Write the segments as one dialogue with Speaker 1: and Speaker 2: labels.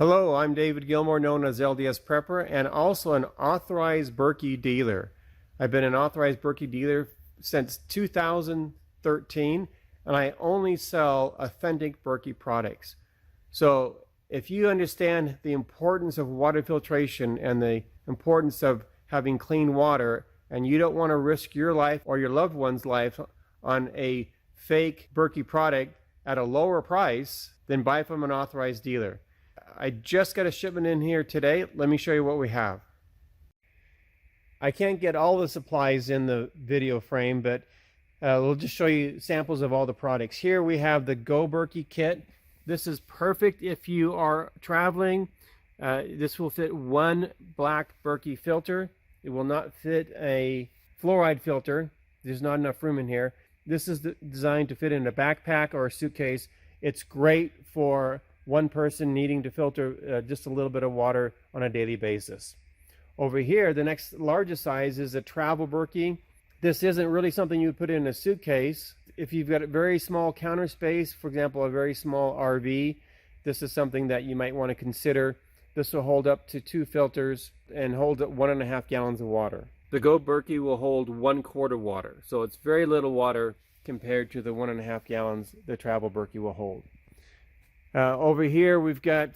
Speaker 1: Hello, I'm David Gilmore, known as LDS Prepper, and also an authorized Berkey dealer. I've been an authorized Berkey dealer since 2013, and I only sell authentic Berkey products. So if you understand the importance of water filtration and the importance of having clean water, and you don't want to risk your life or your loved one's life on a fake Berkey product at a lower price, then buy from an authorized dealer. I just got a shipment in here today. Let me show you what we have. I can't get all the supplies in the video frame, but we'll just show you samples of all the products. Here we have the Berkey Kit. This is perfect if you are traveling. This will fit one black Berkey filter. It will not fit a fluoride filter. There's not enough room in here. This is designed to fit in a backpack or a suitcase. It's great for one person needing to filter just a little bit of water on a daily basis. Over here, the next largest size is a travel Berkey. This isn't really something you would put in a suitcase. If you've got a very small counter space, for example, a very small RV, this is something that you might want to consider. This will hold up to 2 filters and hold 1.5 gallons of water. The Berkey will hold 1 quart of water, so it's very little water compared to the 1.5 gallons the travel Berkey will hold. Over here we've got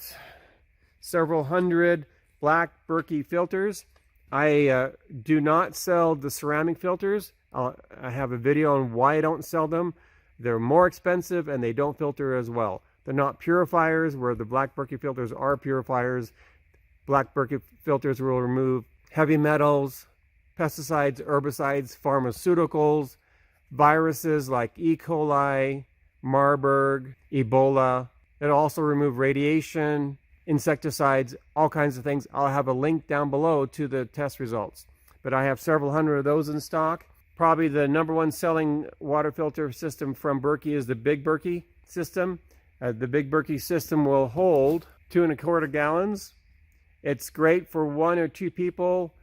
Speaker 1: several hundred black Berkey filters. I do not sell the ceramic filters. I have a video on why I don't sell them. They're more expensive and they don't filter as well. They're not purifiers, where the black Berkey filters are purifiers. Black Berkey filters will remove heavy metals, pesticides, herbicides, pharmaceuticals, viruses like E. coli, Marburg, Ebola. It'll also remove radiation, insecticides, all kinds of things. I'll have a link down below to the test results. But I have several hundred of those in stock. Probably the #1 selling water filter system from Berkey is the Big Berkey System. The Big Berkey System will hold 2.25 gallons. It's great for 1 or 2 people.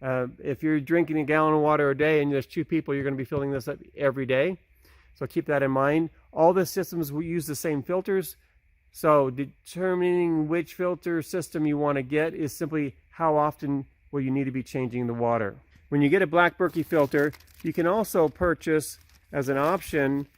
Speaker 1: If you're drinking a gallon of water a day and there's 2 people, you're going to be filling this up every day. So keep that in mind. All the systems will use the same filters. So determining which filter system you want to get is simply how often will you need to be changing the water. When you get a black Berkey filter, you can also purchase as an option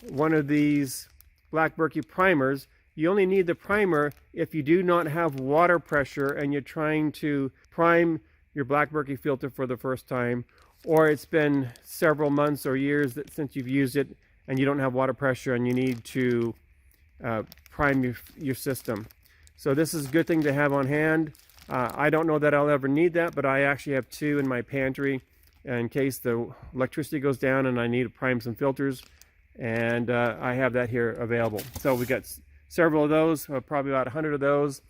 Speaker 1: one of these black Berkey primers. You only need the primer if you do not have water pressure and you're trying to prime your black Berkey filter for the first time, or it's been several months or years since you've used it and you don't have water pressure and you need to prime your system. So this is a good thing to have on hand. I don't know that I'll ever need that, but I actually have 2 in my pantry in case the electricity goes down and I need to prime some filters, and I have that here available. So we got several of those, probably about 100 of those.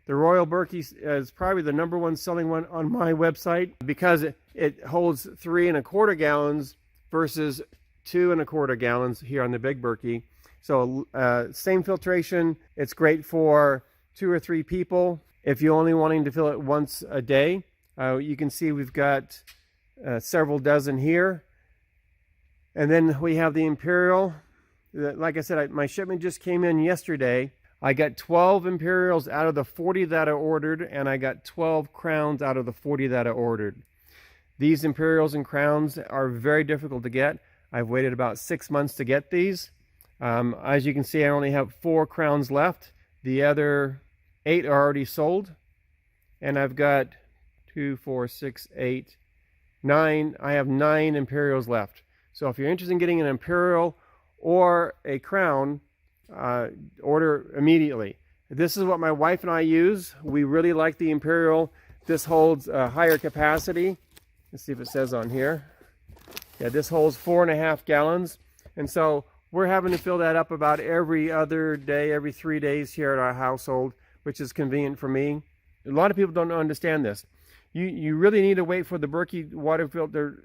Speaker 1: The Royal Berkey is probably the #1 selling one on my website because it holds 3.25 gallons versus 2.25 gallons here on the Big Berkey. So same filtration. It's great for 2 or 3 people. If you're only wanting to fill it once a day, you can see we've got several dozen here. And then we have the Imperial. Like I said, my shipment just came in yesterday. I got 12 Imperials out of the 40 that I ordered, and I got 12 Crowns out of the 40 that I ordered. These Imperials and Crowns are very difficult to get. I've waited about 6 months to get these. As you can see, I only have 4 Crowns left. The other 8 are already sold. And I've got 2, 4, 6, 8, 9. I have 9 Imperials left. So if you're interested in getting an Imperial or a Crown, order immediately. This is what my wife and I use. We really like the Imperial. This holds a higher capacity. Let's see if it says on here. Yeah, this holds 4.5 gallons. And so we're having to fill that up about every other day, every 3 days here at our household, which is convenient for me. A lot of people don't understand this. You really need to wait for the Berkey water filter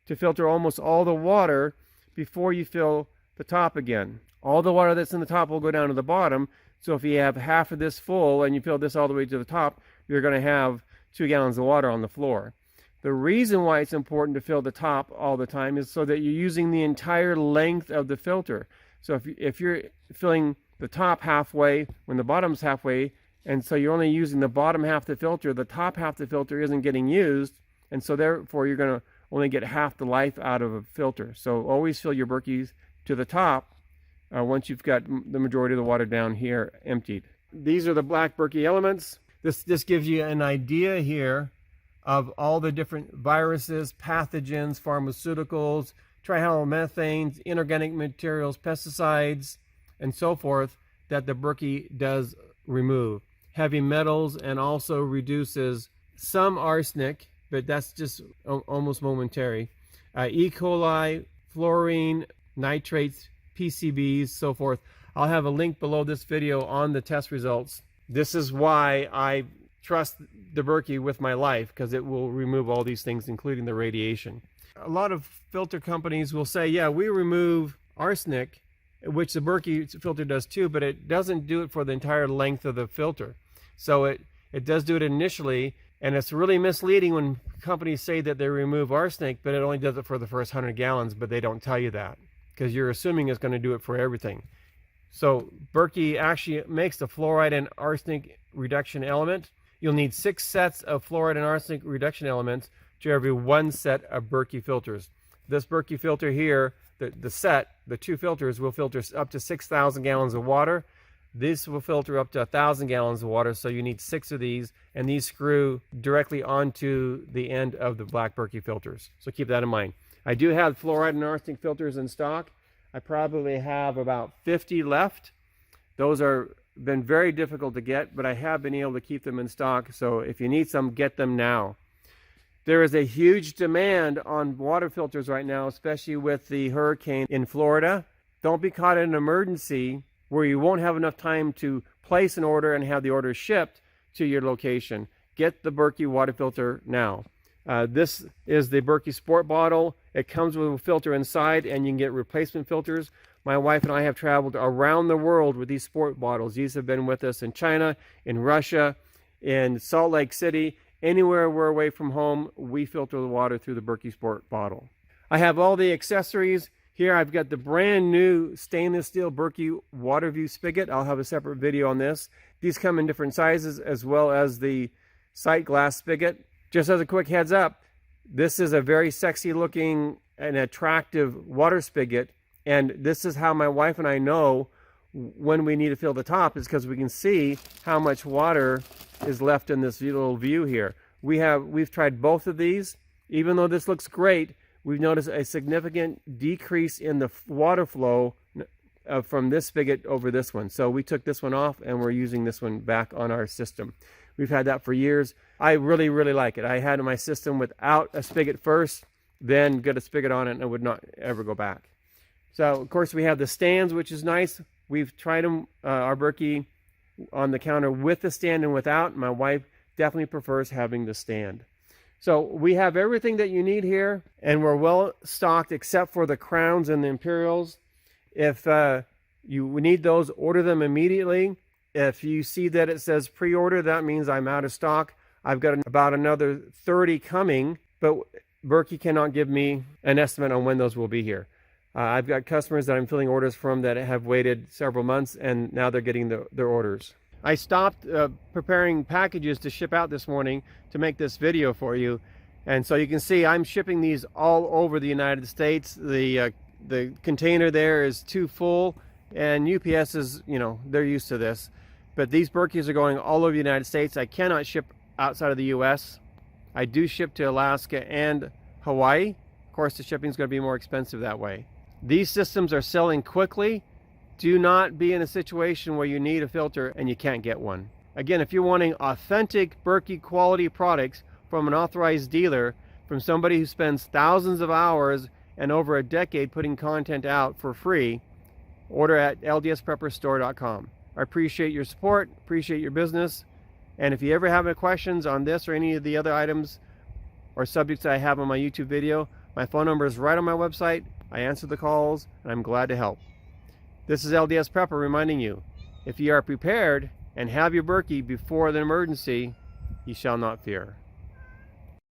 Speaker 1: to filter almost all the water before you fill the top again. All the water that's in the top will go down to the bottom. So if you have half of this full and you fill this all the way to the top, you're going to have 2 gallons of water on the floor. The reason why it's important to fill the top all the time is so that you're using the entire length of the filter. So if you're filling the top halfway when the bottom's halfway, and so you're only using the bottom half of the filter. The top half of the filter isn't getting used, and so therefore you're going to only get half the life out of a filter. So always fill your Berkeys to the top once you've got the majority of the water down here emptied. These are the black Berkey elements. This gives you an idea here of all the different viruses, pathogens, pharmaceuticals, trihalomethanes, inorganic materials, pesticides, and so forth that the Berkey does remove. Heavy metals, and also reduces some arsenic, but that's just almost momentary. E. coli, fluorine, nitrates, PCBs, so forth. I'll have a link below this video on the test results. This is why I trust the Berkey with my life, because it will remove all these things, including the radiation. A lot of filter companies will say, yeah, we remove arsenic, which the Berkey filter does too, but it doesn't do it for the entire length of the filter. So it does do it initially, and it's really misleading when companies say that they remove arsenic, but it only does it for the first 100 gallons, but they don't tell you that, because you're assuming it's going to do it for everything. So Berkey actually makes the fluoride and arsenic reduction element. You'll need 6 sets of fluoride and arsenic reduction elements to every 1 set of Berkey filters. This Berkey filter here, the 2 filters will filter up to 6,000 gallons of water. This will filter up to 1,000 gallons of water, so you need 6 of these, and these screw directly onto the end of the black Berkey filters. So keep that in mind. I do have fluoride and arsenic filters in stock. I probably have about 50 left. Those are been very difficult to get, but I have been able to keep them in stock. So if you need some, get them now. There is a huge demand on water filters right now, especially with the hurricane in Florida. Don't be caught in an emergency where you won't have enough time to place an order and have the order shipped to your location. Get the Berkey water filter now. This is the Berkey Sport bottle. It comes with a filter inside, and you can get replacement filters. My wife and I have traveled around the world with these sport bottles. These have been with us in China, in Russia, in Salt Lake City. Anywhere we're away from home, we filter the water through the Berkey Sport bottle. I have all the accessories. Here I've got the brand new stainless steel Berkey Waterview spigot. I'll have a separate video on this. These come in different sizes, as well as the sight glass spigot. Just as a quick heads up, this is a very sexy looking and attractive water spigot. And this is how my wife and I know when we need to fill the top, is because we can see how much water is left in this little view here. We've tried both of these. Even though this looks great, we've noticed a significant decrease in the water flow from this spigot over this one. So we took this one off, and we're using this one back on our system. We've had that for years. I really, really like it. I had my system without a spigot first, then get a spigot on it, and I would not ever go back. So, of course, we have the stands, which is nice. We've tried them, our Berkey, on the counter with the stand and without. My wife definitely prefers having the stand. So we have everything that you need here, and we're well stocked except for the crowns and the imperials. If you need those, order them immediately. If you see that it says pre-order, that means I'm out of stock. I've got about another 30 coming, but Berkey cannot give me an estimate on when those will be here. I've got customers that I'm filling orders from that have waited several months, and now they're getting their orders. I stopped preparing packages to ship out this morning to make this video for you. And so you can see I'm shipping these all over the United States. The container there is too full, and UPS is, they're used to this. But these Berkeys are going all over the United States. I cannot ship outside of the US. I do ship to Alaska and Hawaii. Of course, the shipping is going to be more expensive that way. These systems are selling quickly. Do not be in a situation where you need a filter and you can't get one. Again, if you're wanting authentic Berkey quality products from an authorized dealer, from somebody who spends thousands of hours and over a decade putting content out for free, order at ldsprepperstore.com. I appreciate your support, appreciate your business, and if you ever have any questions on this or any of the other items or subjects that I have on my YouTube video, my phone number is right on my website. I answer the calls, and I'm glad to help. This is LDS Prepper reminding you, if you are prepared and have your Berkey before the emergency, you shall not fear.